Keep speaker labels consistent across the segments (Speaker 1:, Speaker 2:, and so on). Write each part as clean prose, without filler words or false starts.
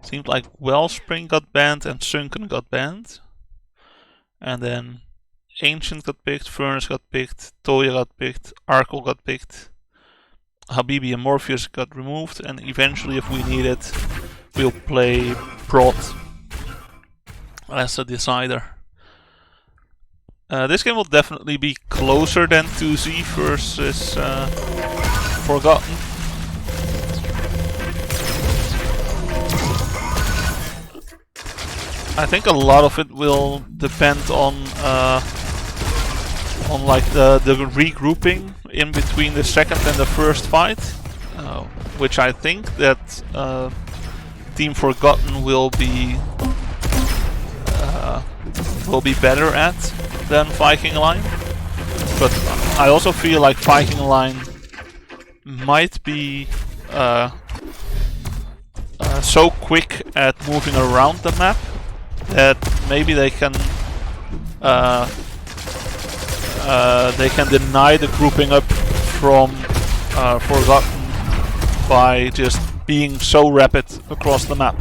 Speaker 1: Seemed like Wellspring got banned and Sunken got banned. And then Ancient got picked, Furnace got picked, Toya got picked, Arkle got picked, Habibi and Morpheus got removed, and eventually, if we need it, we'll play Prot as a decider. This game will definitely be closer than 2Z versus Forgotten. I think a lot of it will depend on like the regrouping in between the second and the first fight, which I think that Team Forgotten will be better at than Viking Line. But I also feel like Viking Line might be so quick at moving around the map that maybe they can deny the grouping up from Forgotten by just being so rapid across the map.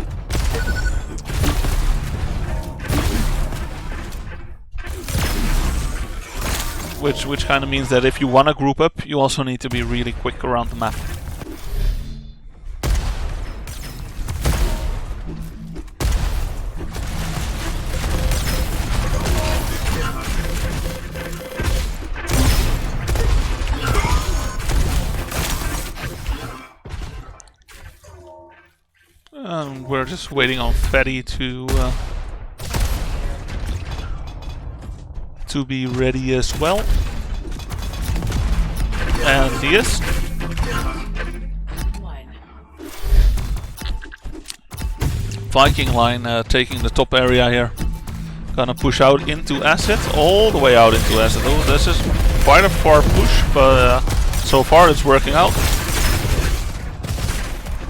Speaker 1: Which kind of means that if you want to group up, you also need to be really quick around the map. We're just waiting on Fatty to be ready as well. And he is. Viking Line taking the top area here. Gonna push out into Acid, all the way out into Acid. Oh, this is quite a far push, but so far it's working out.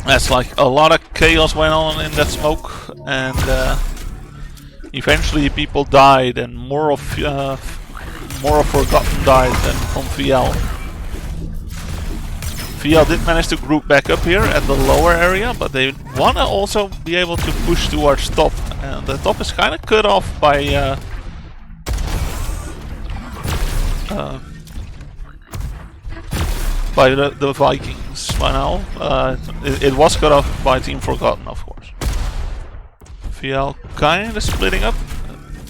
Speaker 1: That's like a lot of chaos went on in that smoke, and eventually people died, and more of Forgotten died than from VL. VL did manage to group back up here at the lower area, but they want to also be able to push towards top, and the top is kind of cut off by the Vikings by now. It was cut off by Team Forgotten, of course. VL kind of splitting up.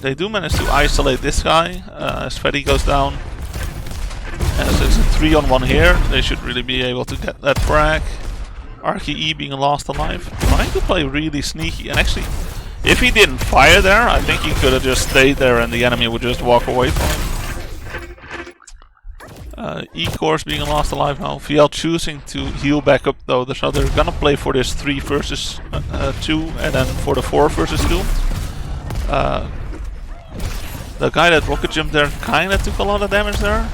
Speaker 1: They do manage to isolate this guy as Freddy goes down. As it's a 3-on-1 here, they should really be able to get that frag. RKE being lost alive, trying to play really sneaky, and actually, if he didn't fire there, I think he could have just stayed there and the enemy would just walk away from him. E-Course being lost alive now. VL choosing to heal back up though, so they're gonna play for this 3 versus 2 and then for the 4 versus 2. The guy that rocket jumped there kinda took a lot of damage there,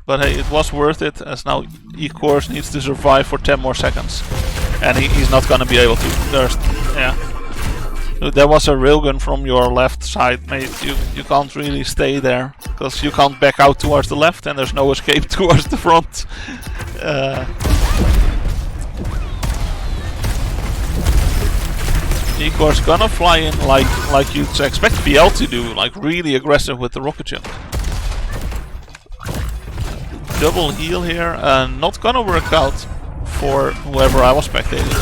Speaker 1: but hey, it was worth it, as now E-Course needs to survive for 10 more seconds. And he's not gonna be able to. There was a railgun from your left side, mate. You can't really stay there, because you can't back out towards the left and there's no escape towards the front. E-Course gonna fly in like you'd expect VL to do, like really aggressive with the rocket jump. Double heal here, not gonna work out for whoever I was spectating.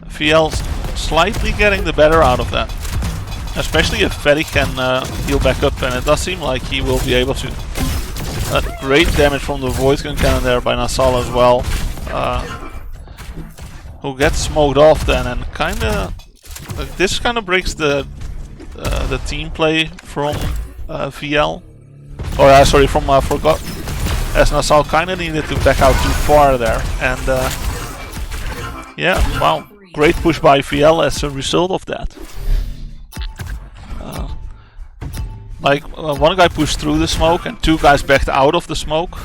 Speaker 1: VL slightly getting the better out of that. Especially if Freddy can heal back up, and it does seem like he will be able to. Great damage from the Void Gun Cannon there by Nasal as well. Who gets smoked off then, and kinda... this kinda breaks the team play from VL. Oh yeah, sorry, from Forgotten. As Nasal kinda needed to back out too far there, and yeah, wow, great push by VL as a result of that. One guy pushed through the smoke and 2 guys backed out of the smoke.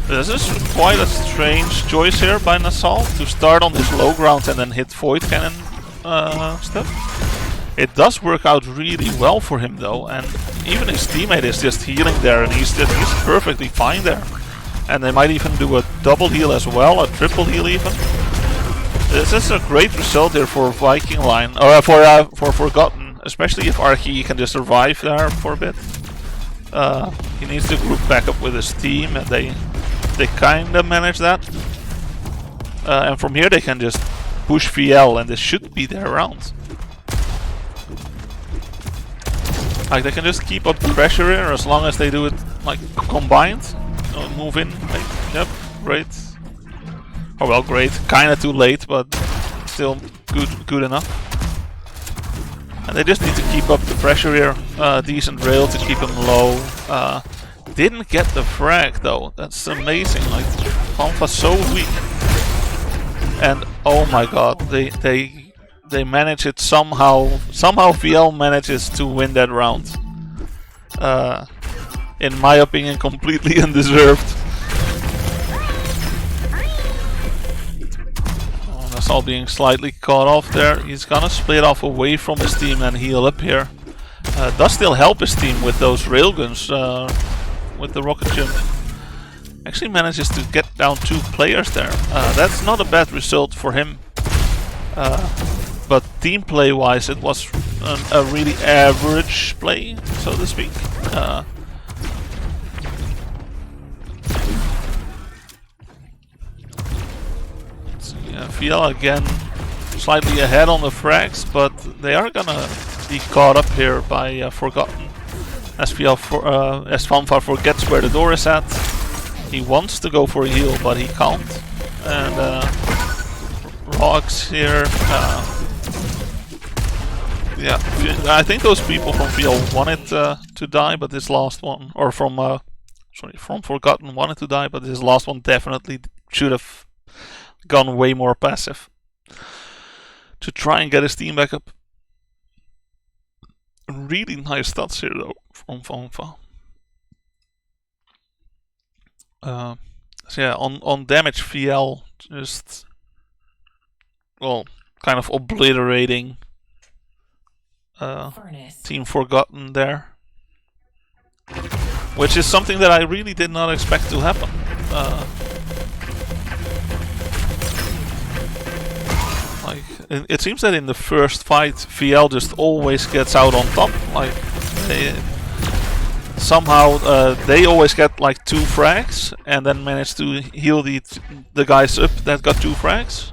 Speaker 1: This is quite a strange choice here by Nasal to start on this low ground and then hit Void Cannon stuff. It does work out really well for him though, and even his teammate is just healing there, and he's perfectly fine there. and they might even do a double heal as well, a triple heal even. This is a great result here for Viking line, or for Forgotten, especially if Archie can just survive there for a bit. He needs to group back up with his team, and they kinda manage that. And from here they can just push VL, and this should be their round. Like, they can just keep up the pressure here as long as they do it like combined. Move in, like, yep, great. Oh well, great. Kinda too late, but still good enough. And they just need to keep up the pressure here. Decent rail to keep them low. Didn't get the frag though. That's amazing. Like, Fanfa's so weak. And oh my god, they manage it somehow. Somehow VL manages to win that round. In my opinion, completely undeserved. Oh, Nassau being slightly caught off there. He's gonna split off away from his team and heal up here. Does still help his team with those railguns, with the rocket jump. Actually manages to get down 2 players there. That's not a bad result for him. But team play wise, it was a really average play, so to speak. VL again slightly ahead on the frags, but they are gonna be caught up here by Forgotten. As Fanfa forgets where the door is at. He wants to go for a heal, but he can't. And Rocks here. Yeah, I think those people from VL wanted to die, but this last one, or from Forgotten wanted to die, but this last one definitely should have gone way more passive to try and get his team back up. Really nice stats here though from Fanfa. So yeah, on damage VL just, well, kind of obliterating Team Forgotten there, which is something that I really did not expect to happen. Like, it seems that in the first fight VL just always gets out on top. Like, somehow they always get like 2 frags and then manage to heal the guys up that got 2 frags,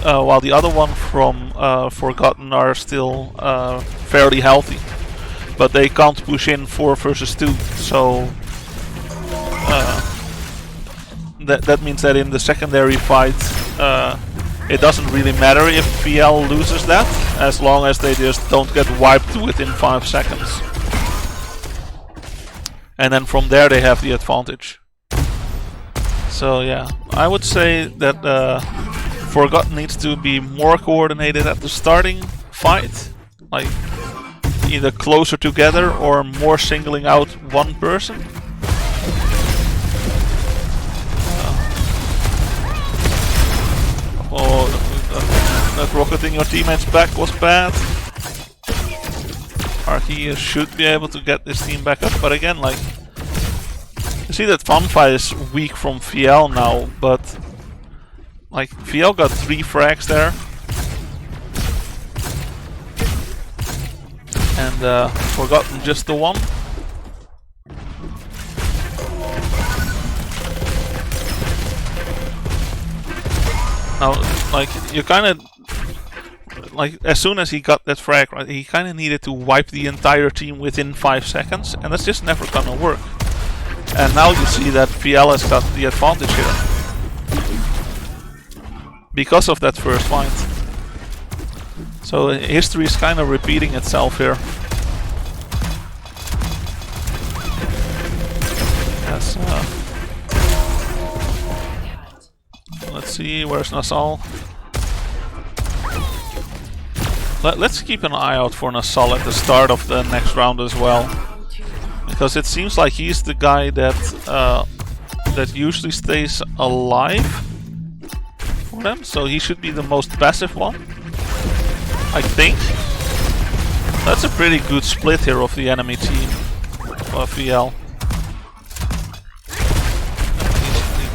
Speaker 1: while the other one from Forgotten are still fairly healthy, but they can't push in 4 versus 2. So that means that in the secondary fight it doesn't really matter if VL loses that, as long as they just don't get wiped within 5 seconds. And then from there they have the advantage. So yeah, I would say that Forgotten needs to be more coordinated at the starting fight. Like, either closer together or more singling out one person. That rocketing your teammates back was bad. Archie should be able to get this team back up, but again, like, you see that Fanfa is weak from VL now, but like, VL got 3 frags there. And Forgotten just the 1. Now, like, you kind of, like, as soon as he got that frag, right, he kind of needed to wipe the entire team within 5 seconds, and that's just never gonna work. And now you see that VL has got the advantage here, because of that first fight. So history is kind of repeating itself here. Yes, let's see, where's Nassau? Let's keep an eye out for Nassau at the start of the next round as well, because it seems like he's the guy that that usually stays alive for them, so he should be the most passive one, I think. That's a pretty good split here of the enemy team of VL.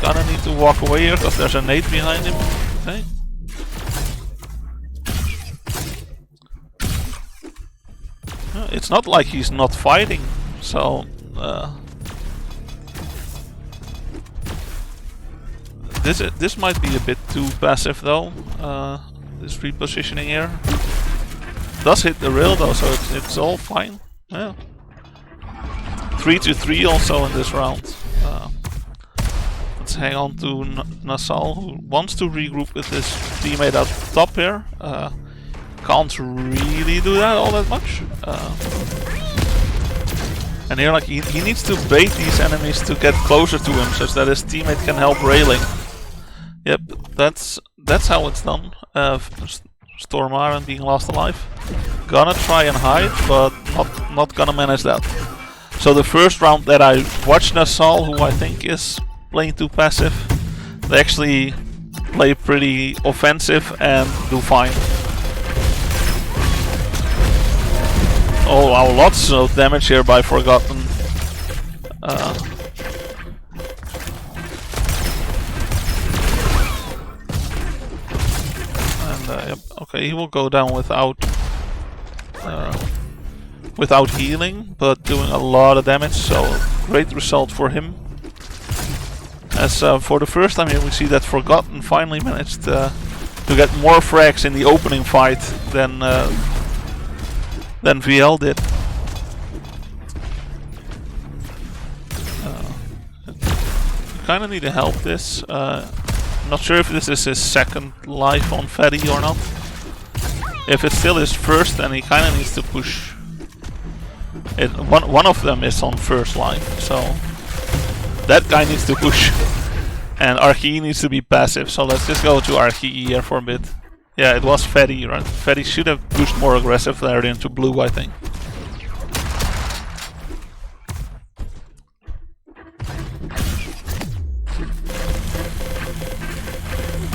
Speaker 1: gonna need to walk away here because there's a nade behind him. Okay. It's not like he's not fighting, so this might be a bit too passive though. This repositioning here does hit the rail though, so it's all fine. Yeah. 3-3 also in this round. Let's hang on to Nasal, who wants to regroup with his teammate at top here. Can't really do that all that much. And here, like, he needs to bait these enemies to get closer to him, such that his teammate can help railing. Yep, that's how it's done. Stormaren being lost alive. Gonna try and hide, but not gonna manage that. So the first round that I watched Nasal, who I think is playing too passive, they actually play pretty offensive and do fine. Oh wow, lots of damage here by Forgotten. Yep, okay, he will go down without healing, but doing a lot of damage, so great result for him. As for the first time here, we see that Forgotten finally managed to get more frags in the opening fight than VL did. Kind of need to help this. Not sure if this is his second life on Fetty or not. If it's still his first, then he kind of needs to push. One of them is on first life, so that guy needs to push. And Archie needs to be passive, so let's just go to Archie here for a bit. Yeah, it was Fetty, right? Fetty should have pushed more aggressive there into blue, I think.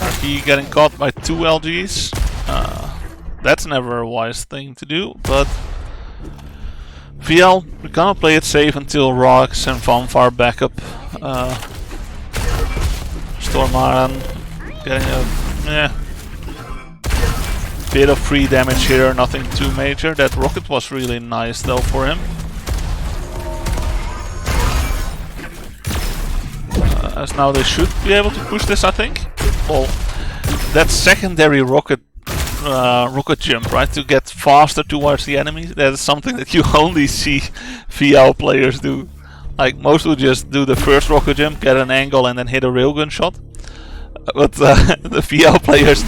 Speaker 1: Archie getting caught by 2 LGs. That's never a wise thing to do, but VL, we're gonna play it safe until Rox and Vanfar back up. Stormaren getting a bit of free damage here, nothing too major. That rocket was really nice though for him. As now they should be able to push this, I think. Well, that secondary rocket jump, right, to get faster towards the enemies, that is something that you only see VL players do. Like, most will just do the first rocket jump, get an angle and then hit a railgun shot. But the VL players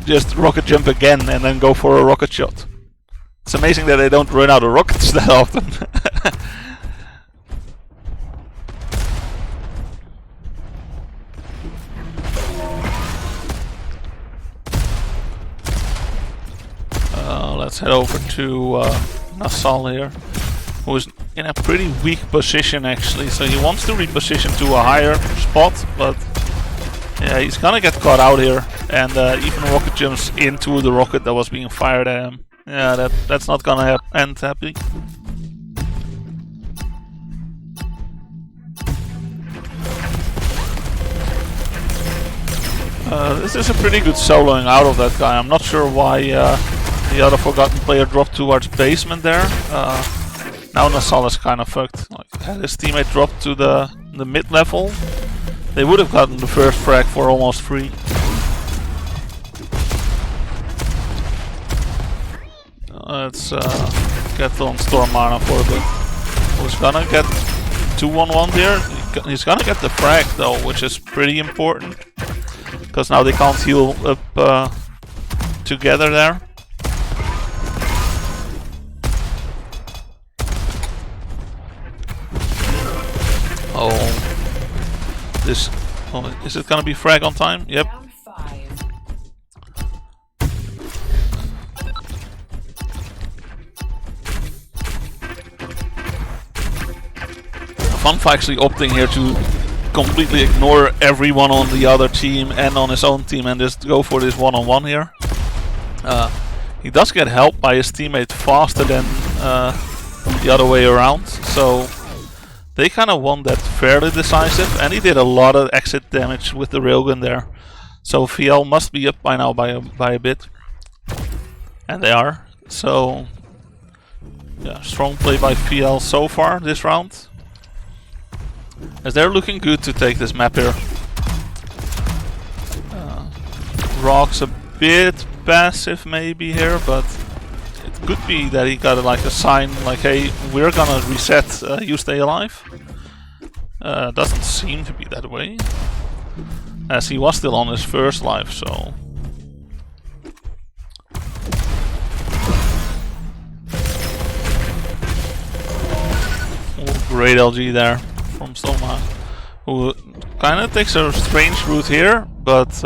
Speaker 1: just rocket jump again and then go for a rocket shot. It's amazing that they don't run out of rockets that often. Let's head over to Nasal here, who is in a pretty weak position actually, so he wants to reposition to a higher spot, but yeah, he's gonna get caught out here, and even rocket jumps into the rocket that was being fired at him. Yeah, that's not gonna end happy. This is a pretty good soloing out of that guy. I'm not sure why the other Forgotten player dropped towards basement there. Now Nasal is kind of fucked. Like, had his teammate dropped to the mid level, they would have gotten the first frag for almost free. Let's get on Stormana for a bit. Who's gonna get 2-on-1 here? He's gonna get the frag though, which is pretty important, because now they can't heal up together there. Is it gonna be frag on time? Yep. Vanfa actually opting here to completely ignore everyone on the other team and on his own team and just go for this one-on-one here. He does get help by his teammate faster than the other way around, so They kind of won that fairly decisive, and he did a lot of exit damage with the railgun there. So VL must be up by now by a bit. And they are. So yeah, strong play by VL so far this round. As they're looking good to take this map here. Rock's a bit passive maybe here, but it could be that he got like a sign like, hey, we're gonna reset, you stay alive. Doesn't seem to be that way, as he was still on his first life, so... Oh, great LG there from Stoma, who kind of takes a strange route here, but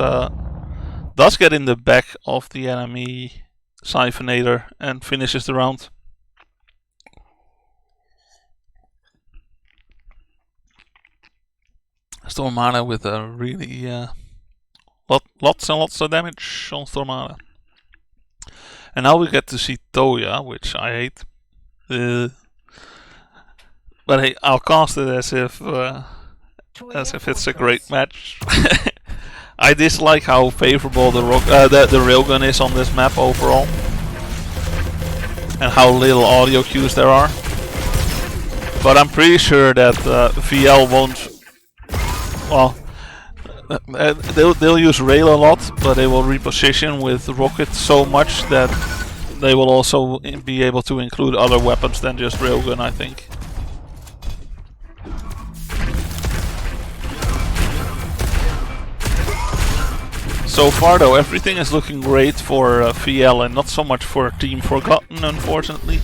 Speaker 1: does get in the back of the enemy Siphonator and finishes the round. Stormana with a really lots and lots of damage on Stormana. And now we get to see Toya, which I hate. But hey, I'll cast it as if it's a great match. I dislike how favorable the railgun is on this map overall, and how little audio cues there are. But I'm pretty sure that VL won't. Well, they'll use rail a lot, but they will reposition with rocket so much that they will also be able to include other weapons than just railgun, I think. So far though, everything is looking great for VL and not so much for Team Forgotten, unfortunately.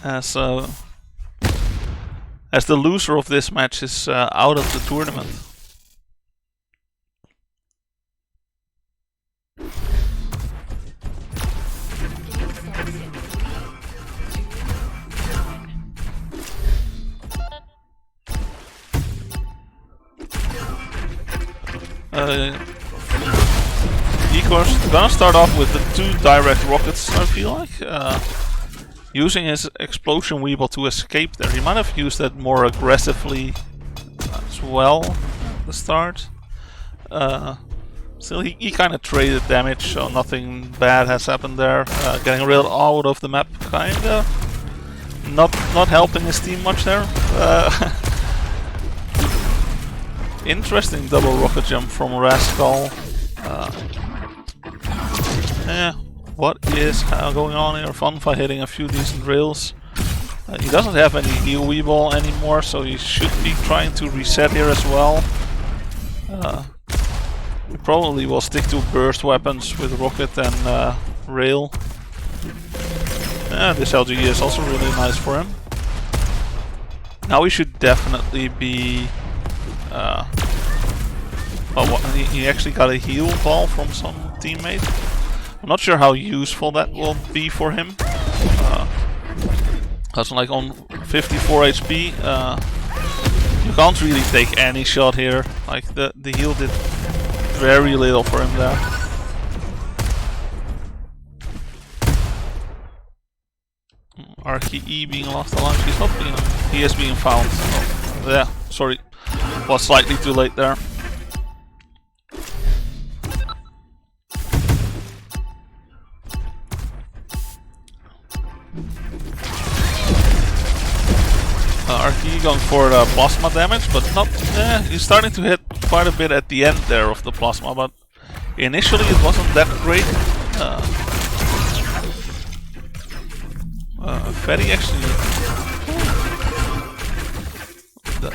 Speaker 1: As the loser of this match is out of the tournament. Igor's gonna start off with the 2 direct rockets, I feel like. Using his explosion weeble to escape there. He might have used that more aggressively as well at the start. Still, he kind of traded damage, so nothing bad has happened there. Getting rid out of the map, kinda. Not helping his team much there. Interesting double rocket jump from Rascal. Yeah, what is going on here? Funfa hitting a few decent rails. He doesn't have any heal weeball anymore, so he should be trying to reset here as well. He probably will stick to burst weapons with rocket and rail. Yeah, this LG is also really nice for him. Now he should definitely be... he actually got a heal ball from some teammate. I'm not sure how useful that will be for him. Because like on 54 HP, you can't really take any shot here. Like the heal did very little for him there. RKE being lost alive. He's not being. He is being found. Oh, yeah, sorry, was slightly too late there. RKE going for plasma damage, but not. He's starting to hit quite a bit at the end there of the plasma, but initially it wasn't that great. Fetty actually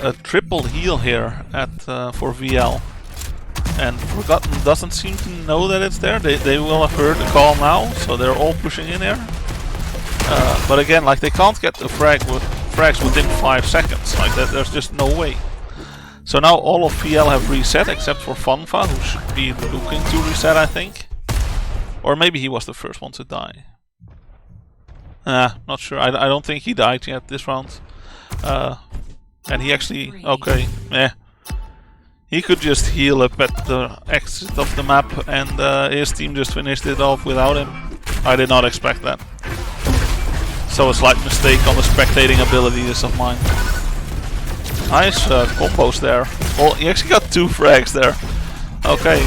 Speaker 1: a triple heal here at for VL, and Forgotten doesn't seem to know that it's there. They will have heard the call now, so they're all pushing in here. But again, like they can't get the frags within 5 seconds. Like that, there's just no way. So now all of VL have reset except for Funfa, who should be looking to reset, I think. Or maybe he was the first one to die. Not sure. I don't think he died yet this round. And he actually... okay, he could just heal up at the exit of the map and his team just finished it off without him. I did not expect that. So a slight mistake on the spectating abilities of mine. Nice combos there. Oh, he actually got 2 frags there. Okay,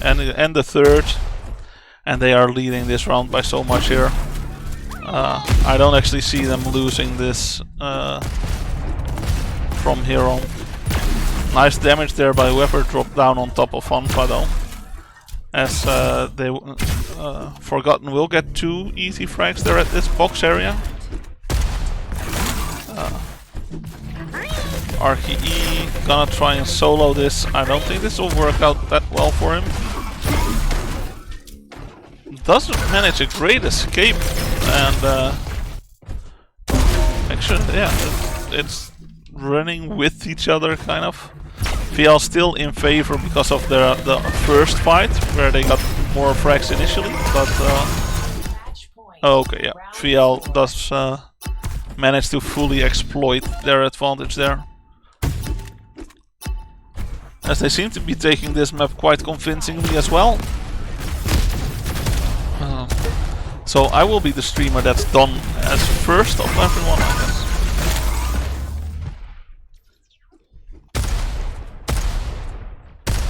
Speaker 1: and the third. And they are leading this round by so much here. I don't actually see them losing this from here on. Nice damage there by whoever dropped down on top of Fanfa though. As Forgotten will get 2 easy frags there at this box area. RKE gonna try and solo this. I don't think this will work out that well for him. Doesn't manage a great escape, and actually, yeah, it's running with each other kind of. VL still in favor because of the first fight where they got more frags initially, but okay, yeah, VL does manage to fully exploit their advantage there. As they seem to be taking this map quite convincingly as well. So I will be the streamer that's done as first of everyone, I guess.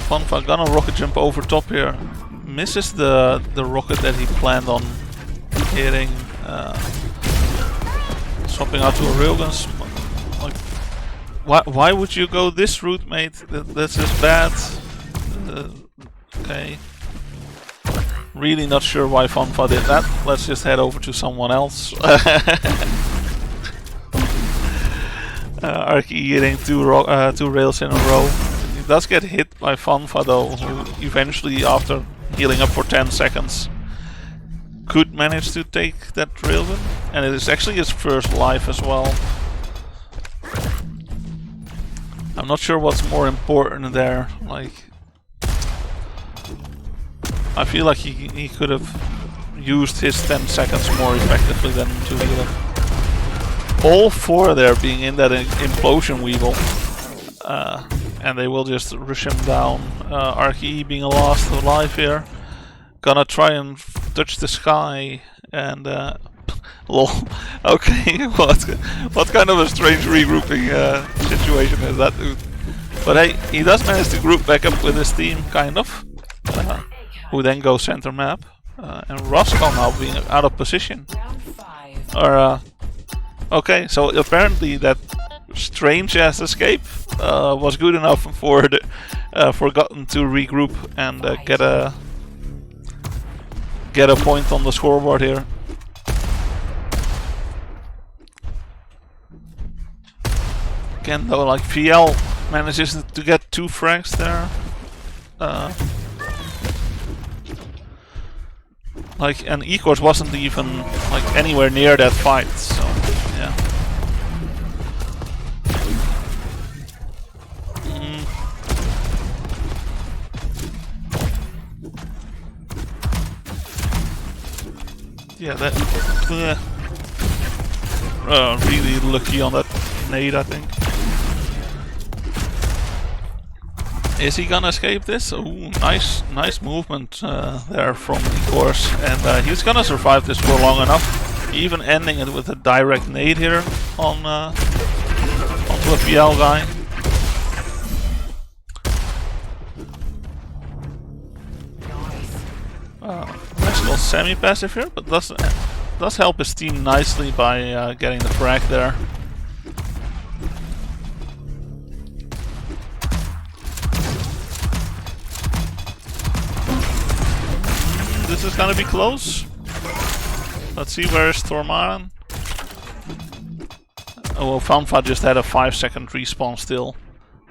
Speaker 1: Fanfa gonna rocket jump over top here. Misses the rocket that he planned on hitting. Swapping out to a railgun. Like, why would you go this route, mate? That's just bad. Okay. Really not sure why Fanfa did that. Let's just head over to someone else. Arky hitting 2 rails in a row. He does get hit by Fanfa though, who eventually, after healing up for 10 seconds, could manage to take that railgun. And it is actually his first life as well. I'm not sure what's more important there. Like, I feel like he could have used his 10 seconds more effectively than to heal him. All 4 there being in that implosion weevil. And they will just rush him down. RKE being last alive here. Gonna try and touch the sky and lol. Okay, what kind of a strange regrouping situation is that, dude? But hey, he does manage to group back up with his team, kind of. Who then go center map. And Roscoe now being out of position. Okay, so apparently that strange ass escape was good enough for the Forgotten to regroup and get a point on the scoreboard here. Again though, like VL manages to get 2 frags there. Like, and Ecourse wasn't even like anywhere near that fight, so yeah. Yeah, that really lucky on that nade, I think. Is he gonna escape this? Ooh, nice movement there from Ecourse, and he's gonna survive this for long enough. Even ending it with a direct nade here on onto a PL guy. Nice little semi-passive here, but does help his team nicely by getting the frag there. This is gonna be close. Let's see, where is Stormaren? Oh well, Fanfa just had a 5-second respawn still.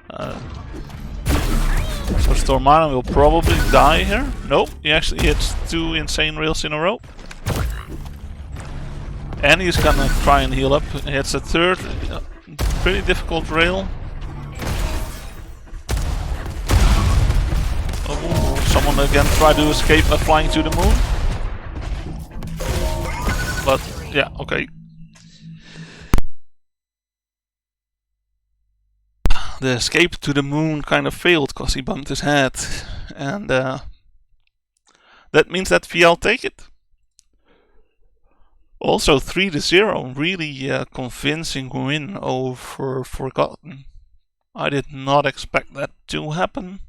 Speaker 1: So Stormaren will probably die here. Nope, he actually hits 2 insane rails in a row. And he's gonna try and heal up. He hits a 3rd, pretty difficult rail. Oh, someone again tried to escape by flying to the moon. But yeah, okay. The escape to the moon kind of failed because he bumped his head, and that means that VL take it. Also 3-0, really convincing win over Forgotten. I did not expect that to happen.